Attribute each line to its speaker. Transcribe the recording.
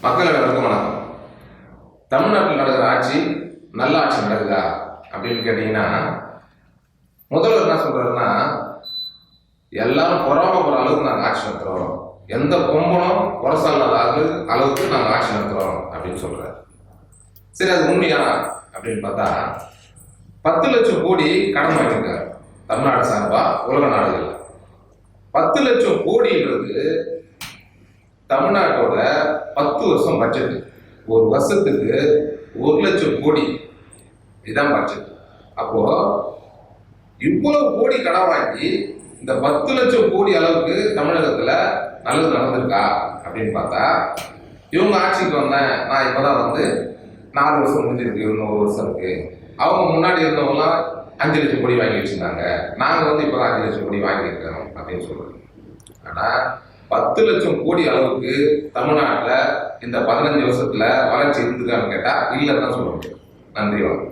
Speaker 1: மக்கள் அனைவருக்கும் வணக்கம். தமிழ்நாட்டில் நடக்கிற ஆட்சி நல்ல ஆட்சி நடக்குதா அப்படின்னு கேட்டீங்கன்னா, முதல்வர் என்ன சொல்றாருன்னா, எல்லாரும் பொறாமப்படுற அளவுக்கு நாங்கள் ஆட்சி நடத்துறோம், எந்த பொம்பனும் குறை சொல்லாத அளவுக்கு நாங்கள் ஆட்சி நடத்துறோம் அப்படின்னு சொல்றாரு. சரி, அது உண்மையா அப்படின்னு பார்த்தா 10 லட்சம் கோடி கடன் வாங்கியிருக்காரு தமிழ்நாடு சார்பா உலக நாடுகள். 10 லட்சம் கோடின்றது தமிழ்நாட்டோட 10 வருஷம் பட்ஜெட். ஒரு வருஷத்துக்கு 1 லட்சம் கோடி இதுதான் பட்ஜெட். அப்போ இவ்வளவு கோடி கடன் வாங்கி இந்த 10 லட்சம் கோடி அளவுக்கு தமிழகத்துல நல்லது நடந்திருக்கா அப்படின்னு பார்த்தா, இவங்க ஆட்சிக்கு வந்தேன், நான் இப்பதான் 4 வருஷம் முடிஞ்சிருக்கு, இன்னும் 1 வருஷம் இருக்கு. அவங்க முன்னாடி இருந்தவங்கலாம் 5 லட்சம் கோடி வாங்கி வச்சிருந்தாங்க, நாங்க இப்பதான் 5 லட்சம் கோடி வாங்கியிருக்கிறோம் அப்படின்னு சொல்றோம். ஆனா 10 லட்சம் கோடி அளவுக்கு தமிழ்நாட்டில் இந்த 15 வருஷத்துல வளர்ச்சி இருந்துக்கான்னு கேட்டா இல்லைன்னு தான் சொல்ல முடியும். நன்றி, வணக்கம்.